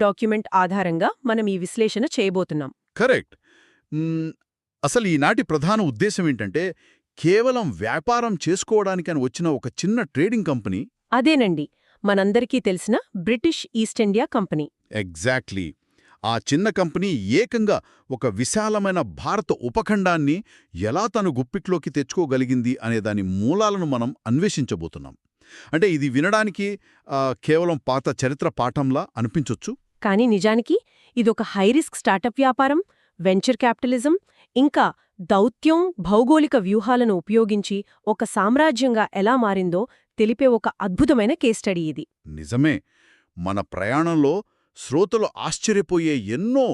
Document ఆధారంగా మనం ఈ విశ్లేషణ చేయబోతున్నాం. కరెక్ట్. అసలు ఈనాటి ప్రధాన ఉద్దేశం ఏంటంటే కేవలం వ్యాపారం చేసుకోవడానికని వచ్చిన ఒక చిన్న ట్రేడింగ్ కంపెనీ. అదేనండి, మనందరికీ తెలిసిన British east India company. Exactly. ఆ చిన్న కంపెనీ ఏకంగా ఒక విశాలమైన భారత ఉపఖండాన్ని ఎలా తన గుప్పిట్లోకి తెచ్చుకోగలిగింది అనేదాని మూలాలను మనం అన్వేషించబోతున్నాం. అంటే ఇది వినడానికి కేవలం పాత చరిత్ర పాఠంలా అనిపించొచ్చు. కానీ నిజానికి ఇదొక హైరిస్క్ స్టార్టప్ వ్యాపారం, వెంచర్ క్యాపిటలిజం, ఇంకా దౌత్యం, భౌగోళిక వ్యూహాలను ఉపయోగించి ఒక సామ్రాజ్యంగా ఎలా మారిందో తెలిపే ఒక అద్భుతమైన కేస్ స్టడీ ఇది. నిజమే. మన ప్రయాణంలో శ్రోతలు ఆశ్చర్యపోయే ఎన్నో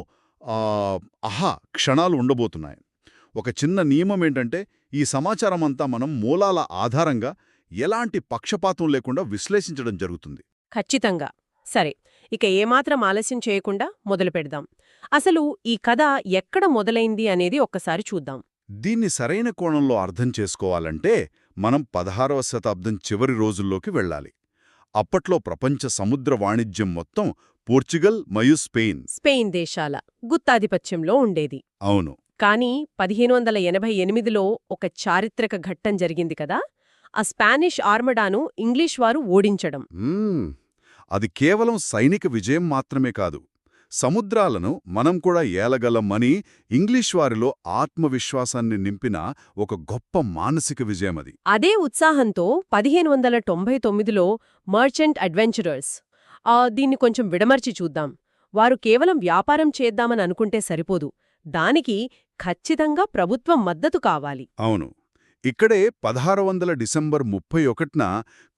క్షణాలు ఉండబోతున్నాయి. ఒక చిన్న నియమం ఏంటంటే ఈ సమాచారమంతా మనం మూలాల ఆధారంగా ఎలాంటి పక్షపాతం లేకుండా విశ్లేషించడం జరుగుతుంది. ఖచ్చితంగా. సరే, ఇక ఏమాత్రం ఆలస్యం చేయకుండా మొదలు పెడదాం. అసలు ఈ కథ ఎక్కడ మొదలైంది అనేది ఒక్కసారి చూద్దాం. దీన్ని సరైన కోణంలో అర్థం చేసుకోవాలంటే మనం 16వ శతాబ్దం చివరి రోజుల్లోకి వెళ్ళాలి. అప్పట్లో ప్రపంచ సముద్ర వాణిజ్యం మొత్తం పోర్చుగల్ మరియు స్పెయిన్ దేశాల గుత్తాధిపత్యంలో ఉండేది. అవును. కానీ 1588లో ఒక చారిత్రక ఘట్టం జరిగింది కదా, ఆ స్పానిష్ ఆర్మడాను ఇంగ్లీష్ వారు ఓడించడం. అది కేవలం సైనిక విజయం మాత్రమే కాదు, సముద్రాలను మనం కూడా ఏలగలమని ఇంగ్లీష్ వారిలో ఆత్మవిశ్వాసాన్ని నింపిన ఒక గొప్ప మానసిక విజయమది. అదే ఉత్సాహంతో 1599లో మర్చెంట్ అడ్వెంచరర్స్, దీన్ని కొంచెం విడమర్చి చూద్దాం. వారు కేవలం వ్యాపారం చేద్దామని అనుకుంటే సరిపోదు, దానికి ఖచ్చితంగా ప్రభుత్వం మద్దతు కావాలి. అవును. ఇక్కడే 1600 డిసెంబర్ 31న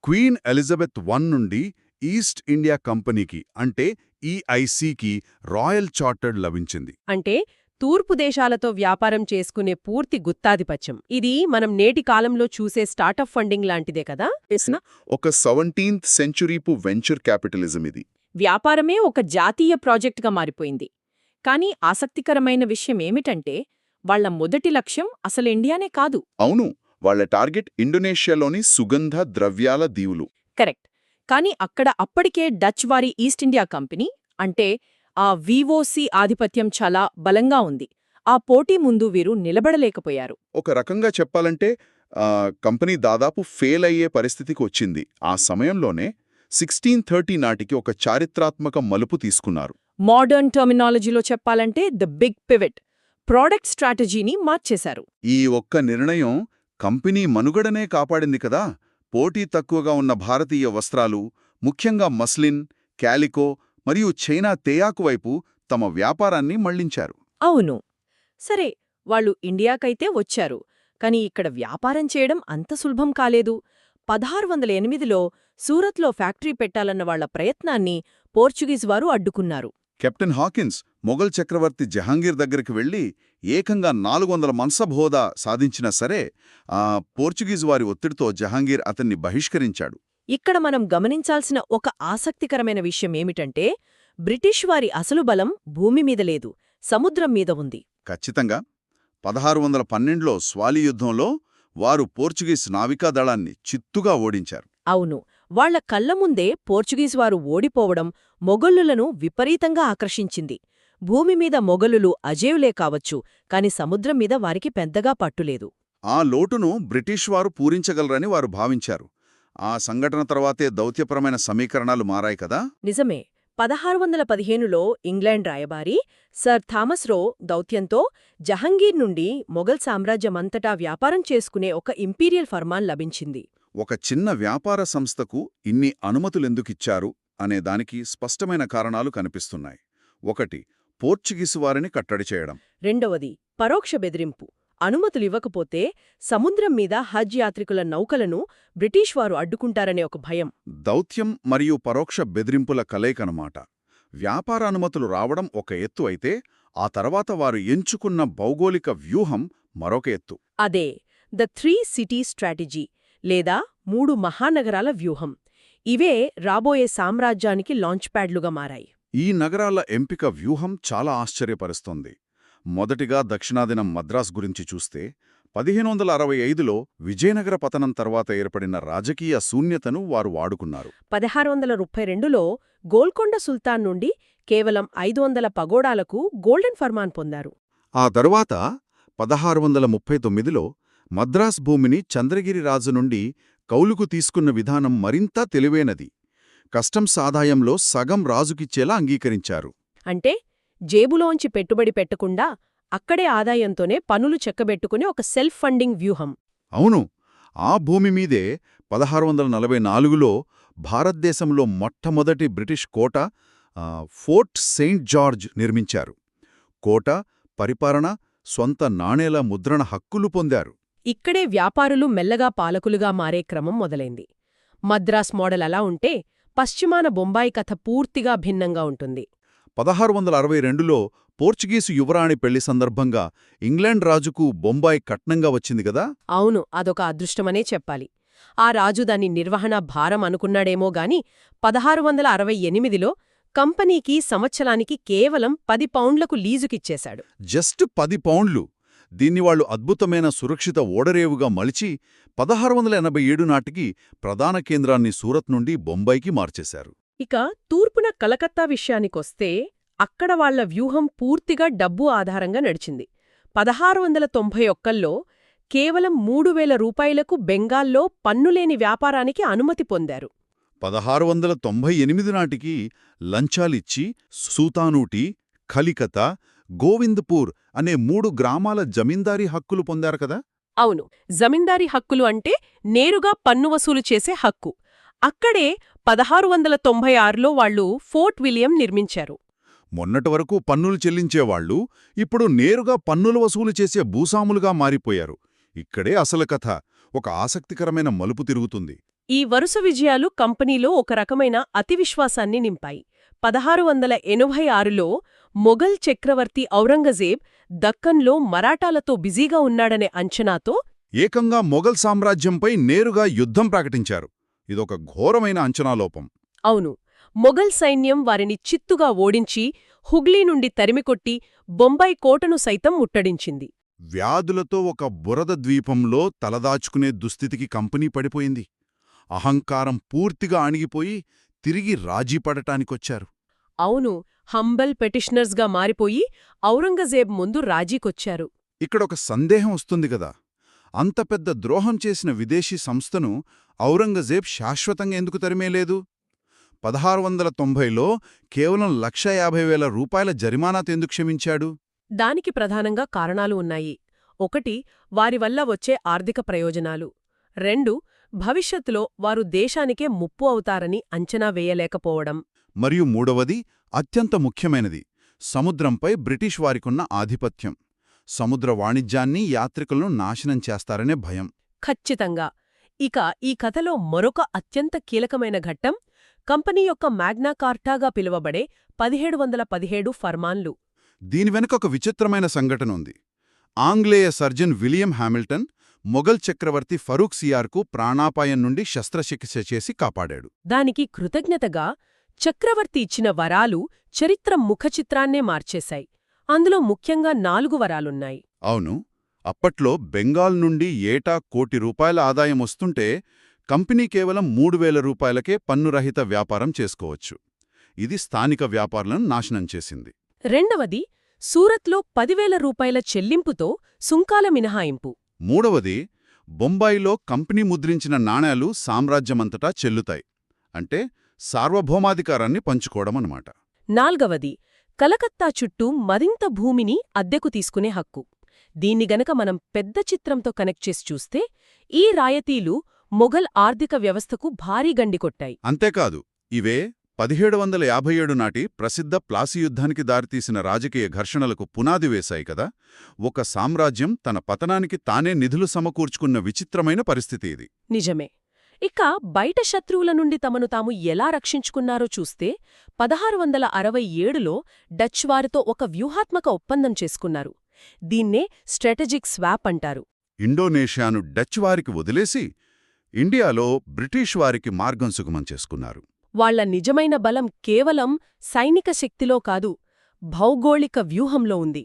క్వీన్ ఎలిజబెత్ I నుండి ఈస్ట్ ఇండియా కంపెనీకి అంటే ఈఐసికి రాయల్ చార్టర్డ్ లభించింది. అంటే తూర్పు దేశాలతో వ్యాపారం చేసుకునే పూర్తి గుత్తాధిపత్యం. ఇది మనం నేటి కాలంలో చూసే స్టార్టప్ ఫండింగ్ లాంటిదే కదా. ఒక 17th సెంచురీపు వెంచర్ క్యాపిటలిజం ఇది. వ్యాపారమే ఒక జాతీయ ప్రాజెక్టుగా మారిపోయింది. కానీ ఆసక్తికరమైన విషయం ఏమిటంటే వాళ్ల మొదటి లక్ష్యం అసలు ఇండియానే కాదు. అవును, వాళ్ల టార్గెట్ ఇండోనేషియాలోని సుగంధ ద్రవ్యాల దీవులు. కరెక్ట్. కానీ అక్కడ అప్పటికే డచ్ వారి ఈస్ట్ ఇండియా కంపెనీ అంటే ఆ విఓసి ఆధిపత్యం చాలా బలంగా ఉంది. ఆ పోటీ ముందు వీరు నిలబడలేకపోయారు. ఒక రకంగా చెప్పాలంటే కంపెనీ దాదాపు ఫెయిల్ అయ్యే పరిస్థితికి వచ్చింది. ఆ సమయంలోనే 1630 నాటికి ఒక చారిత్రాత్మక మలుపు తీసుకున్నారు. మోడర్న్ టర్మినాలజీలో చెప్పాలంటే ద బిగ్ పివట్, ప్రోడక్ట్ స్ట్రాటజీని మార్చేశారు. ఈ ఒక్క నిర్ణయం కంపెనీ మనుగడనే కాపాడింది కదా. పోటీ తక్కువగా ఉన్న భారతీయ వస్త్రాలు, ముఖ్యంగా మస్లిన్, క్యాలికో మరియు చైనా తేయాకు వైపు తమ వ్యాపారాన్ని మళ్లించారు. అవును. సరే, వాళ్ళు ఇండియాకైతే వచ్చారు, కానీ ఇక్కడ వ్యాపారం చేయడం అంత సులభం కాలేదు. 1608లో సూరత్లో ఫ్యాక్టరీ పెట్టాలన్న వాళ్ల ప్రయత్నాన్ని పోర్చుగీస్ వారు అడ్డుకున్నారు. కెప్టెన్ హాకిన్స్ మొఘల్ చక్రవర్తి జహాంగీర్ దగ్గరికి వెళ్లి ఏకంగా 400 మన్సబ్ హోదా సాధించినా సరే పోర్చుగీస్ వారి ఒత్తిడితో జహాంగీర్ అతన్ని బహిష్కరించాడు. ఇక్కడ మనం గమనించాల్సిన ఒక ఆసక్తికరమైన విషయం ఏమిటంటే బ్రిటిష్ వారి అసలు బలం భూమి మీద లేదు, సముద్రం మీద ఉంది. ఖచ్చితంగా. 1612లో స్వాలి యుద్ధంలో వారు పోర్చుగీస్ నావికాదళాన్ని చిత్తుగా ఓడించారు. అవును. వాళ్ల కళ్ల ముందే పోర్చుగీస్ వారు ఓడిపోవడం మొగల్లులను విపరీతంగా ఆకర్షించింది. భూమి మీద మొగలులు అజేయులే కావచ్చు, కాని సముద్రం మీద వారికి పెద్దగా పట్టులేదు. ఆ లోటును బ్రిటిష్ వారు పూరించగలరని వారు భావించారు. ఆ సంఘటన తర్వాతే దౌత్యపరమైన సమీకరణాలు మారాయి కదా. నిజమే. 1615లో ఇంగ్లాండ్ రాయబారి సర్ థామస్ రో దౌత్యంతో జహంగీర్ నుండి మొఘల్ సామ్రాజ్యమంతటా వ్యాపారం చేసుకునే ఒక ఇంపీరియల్ ఫర్మాన్ లభించింది. ఒక చిన్న వ్యాపార సంస్థకు ఇన్ని అనుమతులెందుకిచ్చారు అనే దానికి స్పష్టమైన కారణాలు కనిపిస్తున్నాయి. ఒకటి, పోర్చుగీసు వారిని కట్టడి చేయడం. రెండవది, పరోక్ష బెదిరింపు. అనుమతులివ్వకపోతే సముద్రం మీద హజ్ యాత్రికుల నౌకలను బ్రిటిష్ వారు అడ్డుకుంటారనే ఒక భయం. దౌత్యం మరియు పరోక్ష బెదిరింపుల కలయికనమాట. వ్యాపార అనుమతులు రావడం ఒక ఎత్తు అయితే, ఆ తర్వాత వారు ఎంచుకున్న భౌగోళిక వ్యూహం మరొక ఎత్తు. అదే ద 3 సిటీ స్ట్రాటజీ లేదా 3 మహానగరాల వ్యూహం. ఇవే రాబోయే సామ్రాజ్యానికి లాంచ్ ప్యాడ్లుగా మారాయి. ఈ నగరాల ఎంపిక వ్యూహం చాలా ఆశ్చర్యపరుస్తోంది. మొదటిగా దక్షిణాదిన మద్రాస్ గురించి చూస్తే 1565లో విజయనగర పతనం తర్వాత ఏర్పడిన రాజకీయ శూన్యతను వారు వాడుకున్నారు. 1632లో గోల్కొండ సుల్తాన్ నుండి కేవలం 500 పగోడాలకు గోల్డెన్ ఫర్మాన్ పొందారు. ఆ తరువాత 1639లో మద్రాస్ భూమిని చంద్రగిరి రాజు నుండి కౌలుకు తీసుకున్న విధానం మరింత తెలివైనది. కస్టమ్స్ ఆదాయంలో సగం రాజుకిచ్చేలా అంగీకరించారు. అంటే జేబులోంచి పెట్టుబడి పెట్టకుండా అక్కడే ఆదాయంతోనే పనులు చెక్కబెట్టుకునే ఒక సెల్ఫ్ ఫండింగ్ వ్యూహం. అవును, ఆ భూమి మీదే 1644లో భారతదేశంలో మొట్టమొదటి బ్రిటిష్ కోట ఫోర్ట్ సెయింట్ జార్జ్ నిర్మించారు. కోట, పరిపాలన, స్వంత నాణేల ముద్రణ హక్కులు పొందారు. ఇక్కడే వ్యాపారులు మెల్లగా పాలకులుగా మారే క్రమం మొదలైంది. మద్రాస్ మోడల్ అలా ఉంటే పశ్చిమాన బొంబాయి కథ పూర్తిగా భిన్నంగా ఉంటుంది. 1662లో పోర్చుగీసు యువరాణి పెళ్లి సందర్భంగా ఇంగ్లాండ్ రాజుకు బొంబాయి కట్నంగా వచ్చింది గదా. అవును, అదొక అదృష్టమనే చెప్పాలి. ఆ రాజు దాని నిర్వహణ భారం అనుకున్నాడేమో గాని 1668లో కంపెనీకి సంవత్సరానికి కేవలం 10 పౌండ్లకు లీజుకిచ్చేశాడు. జస్ట్ 10 పౌండ్లు. దీన్ని వాళ్లు అద్భుతమైన సురక్షిత ఓడరేవుగా మలిచి 1687 నాటికి ప్రధాన కేంద్రాన్ని సూరత్ నుండి బొంబాయికి మార్చేశారు. ఇక తూర్పున కలకత్తా విషయానికొస్తే అక్కడ వాళ్ల వ్యూహం పూర్తిగా డబ్బు ఆధారంగా నడిచింది. 1691లో కేవలం 3000 రూపాయలకు బెంగాల్లో పన్నులేని వ్యాపారానికి అనుమతి పొందారు. 1698 నాటికి లంచాలిచ్చి సూతానూటి, ఖలికత, గోవిందపూర్ అనే 3 గ్రామాల జమీందారీ హక్కులు పొందారు కదా. అవును, జమీందారీ హక్కులు అంటే నేరుగా పన్ను వసూలు చేసే హక్కు. అక్కడే 1696లో వాళ్లు ఫోర్ట్ విలియం నిర్మించారు. మొన్నటి వరకు పన్నులు చెల్లించేవాళ్లు ఇప్పుడు నేరుగా పన్నులు వసూలు చేసే భూస్వాములుగా మారిపోయారు. ఇక్కడే అసలు కథ ఒక ఆసక్తికరమైన మలుపు తిరుగుతుంది. ఈ వరుస విజయాలు కంపెనీలో ఒక రకమైన అతివిశ్వాసాన్ని నింపాయి. 1686లో మొఘల్ చక్రవర్తి ఔరంగజేబ్ దక్కన్లో మరాఠాలతో బిజీగా ఉన్నాడనే అంచనాతో ఏకంగా మొఘల్ సామ్రాజ్యంపై నేరుగా యుద్ధం ప్రకటించారు. ఇదొక ఘోరమైన అంచనాలోపం. అవును, మొఘల్ సైన్యం వారిని చిత్తుగా ఓడించి హుగ్లీ నుండి తరిమికొట్టి బొంబాయి కోటను సైతం ముట్టడించింది. వ్యాధులతో ఒక బురద ద్వీపంలో తలదాచుకునే దుస్థితికి కంపెనీ పడిపోయింది. అహంకారం పూర్తిగా అణిగిపోయి తిరిగి రాజీపడటానికొచ్చారు. అవును, హంబల్ పెటిషనర్స్గా మారిపోయి ఔరంగజేబ్ ముందు రాజీకొచ్చారు. ఇక్కడొక సందేహం వస్తుంది గదా, అంత పెద్ద ద్రోహం చేసిన విదేశీ సంస్థను ఔరంగజేబ్ శాశ్వతంగా ఎందుకు తరిమేలేదు? 1690లో కేవలం 1,50,000 రూపాయల జరిమానాతో ఎందుకు క్షమించాడు? దానికి ప్రధానంగా కారణాలు ఉన్నాయి. 1, వారి వల్ల వచ్చే ఆర్థిక ప్రయోజనాలు. 2, భవిష్యత్తులో వారు దేశానికే ముప్పు అవుతారని అంచనా వేయలేకపోవడం. మరియు మూడవది, అత్యంత ముఖ్యమైనది, సముద్రంపై బ్రిటిష్ వారికున్న ఆధిపత్యం. సముద్ర వాణిజ్యాన్ని, యాత్రికులను నాశనం చేస్తారనే భయం. ఖచ్చితంగా. ఇక ఈ కథలో మరొక అత్యంత కీలకమైన ఘట్టం కంపెనీ యొక్క మ్యాగ్నా కార్టాగా పిలువబడే 1717 ఫర్మాన్లు. దీని వెనుక ఒక విచిత్రమైన సంఘటన ఉంది. ఆంగ్లేయ సర్జన్ విలియం హామిల్టన్ మొఘల్ చక్రవర్తి ఫరూక్ సియార్కు ప్రాణాపాయం నుండి శస్త్రచికిత్స చేసి కాపాడాడు. దానికి కృతజ్ఞతగా చక్రవర్తి ఇచ్చిన వరాలు చరిత్ర ముఖచిత్రాన్నే మార్చేశాయి. అందులో ముఖ్యంగా 4 వరాలున్నాయి. అవును, అప్పట్లో బెంగాల్ నుండి ఏటా ₹1,00,00,000 ఆదాయం వస్తుంటే కంపెనీ కేవలం 3,000 రూపాయలకే పన్నురహిత వ్యాపారం చేసుకోవచ్చు. ఇది స్థానిక వ్యాపారులను నాశనం చేసింది. రెండవది, సూరత్లో 10,000 రూపాయల చెల్లింపుతో సుంకాల మినహాయింపు. మూడవది, బొంబాయిలో కంపెనీ ముద్రించిన నాణేలు సామ్రాజ్యమంతటా చెల్లుతాయి. అంటే సార్వభౌమాధికారాన్ని పంచుకోవడమన్నమాట. నాల్గవది, కలకత్తా చుట్టూ మరింత భూమిని అద్దెకు తీసుకునే హక్కు. దీన్ని గనక మనం పెద్ద చిత్రంతో కనెక్ట్ చేసి చూస్తే ఈ రాయతీలు మొఘల్ ఆర్థిక వ్యవస్థకు భారీ గండికొట్టాయి. అంతేకాదు, ఇవే 1757 నాటి ప్రసిద్ధ ప్లాసీ యుద్ధానికి దారితీసిన రాజకీయ ఘర్షణలకు పునాది వేశాయి కదా. ఒక సామ్రాజ్యం తన పతనానికి తానే నిధులు సమకూర్చుకున్న విచిత్రమైన పరిస్థితి ఇది. నిజమే. ఇక బయట శత్రువుల నుండి తమను తాము ఎలా రక్షించుకున్నారో చూస్తే 1667లో డచ్ వారితో ఒక వ్యూహాత్మక ఒప్పందం చేసుకున్నారు. దీన్నే స్ట్రాటజిక్ స్వాప్ అంటారు. ఇండోనేషియాను డచ్ వారికి వదిలేసి ఇండియాలో బ్రిటిష్ వారికి మార్గం సుగమం చేసుకున్నారు. వాళ్ల నిజమైన బలం కేవలం సైనిక శక్తిలో కాదు, భౌగోళిక వ్యూహంలో ఉంది.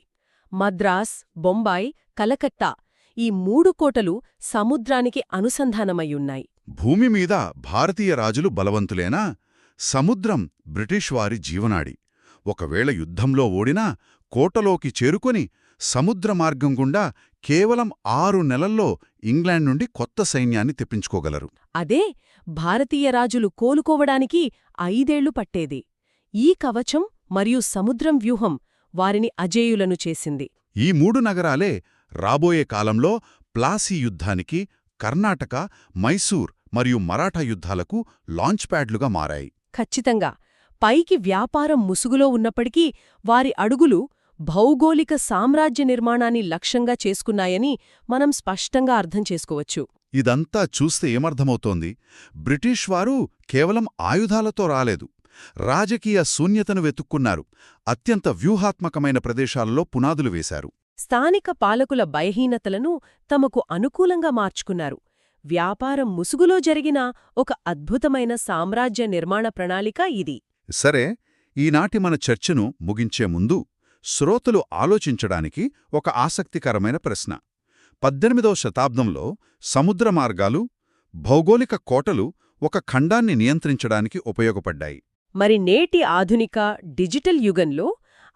మద్రాస్, బొంబాయి, కలకత్తా ఈ 3 కోటలు సముద్రానికి అనుసంధానమయ్యున్నాయి. భూమి మీద భారతీయ రాజులు బలవంతులేనా? సముద్రం బ్రిటిష్ వారి జీవనాడి. ఒకవేళ యుద్ధంలో ఓడినా కోటలోకి చేరుకొని సముద్ర మార్గం గుండా కేవలం 6 నెలల్లో ఇంగ్లాండ్ నుండి కొత్త సైన్యాన్ని తెప్పించుకోగలరు. అదే భారతీయ రాజులు కోలుకోవడానికి 5 ఏళ్లు పట్టేది. ఈ కవచం మరియు సముద్రం వ్యూహం వారిని అజేయులను చేసింది. ఈ 3 నగరాలే రాబోయే కాలంలో ప్లాసీ యుద్ధానికి, కర్ణాటక, మైసూర్ మరియు మరాఠా యుద్ధాలకు లాంచ్ ప్యాడ్లుగా మారాయి. ఖచ్చితంగా. పైకి వ్యాపారం ముసుగులో ఉన్నప్పటికీ వారి అడుగులు భౌగోళిక సామ్రాజ్య నిర్మాణాన్ని లక్ష్యంగా చేసుకున్నాయని మనం స్పష్టంగా అర్థం చేసుకోవచ్చు. ఇదంతా చూస్తే ఏమర్థమవుతోంది? బ్రిటిష్ వారు కేవలం ఆయుధాలతో రాలేదు, రాజకీయ శూన్యతను వెతుక్కున్నారు, అత్యంత వ్యూహాత్మకమైన ప్రదేశాలలో పునాదులు వేశారు. స్థానిక పాలకుల బలహీనతలను తమకు అనుకూలంగా మార్చుకున్నారు. వ్యాపారం ముసుగులో జరిగిన ఒక అద్భుతమైన సామ్రాజ్య నిర్మాణ ప్రణాళిక ఇది. సరే, ఈనాటి మన చర్చను ముగించే ముందు శ్రోతలు ఆలోచించడానికి ఒక ఆసక్తికరమైన ప్రశ్న. 18వ శతాబ్దంలో సముద్ర మార్గాలు, భౌగోళిక కోటలు ఒక ఖండాన్ని నియంత్రించడానికి ఉపయోగపడ్డాయి. మరి నేటి ఆధునిక డిజిటల్ యుగంలో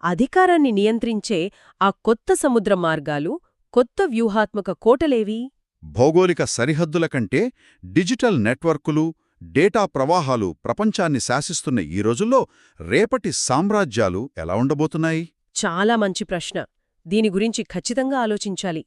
అధికారాన్ని నియంత్రించే ఆ కొత్త సముద్ర మార్గాలు, కొత్త వ్యూహాత్మక కోటలేవి? భౌగోళిక సరిహద్దుల కంటే డిజిటల్ నెట్వర్కులు, డేటా ప్రవాహాలు ప్రపంచాన్ని శాసిస్తున్న ఈ రోజుల్లో రేపటి సామ్రాజ్యాలు ఎలా ఉండబోతున్నాయి? చాలా మంచి ప్రశ్న. దీని గురించి ఖచ్చితంగా ఆలోచించాలి.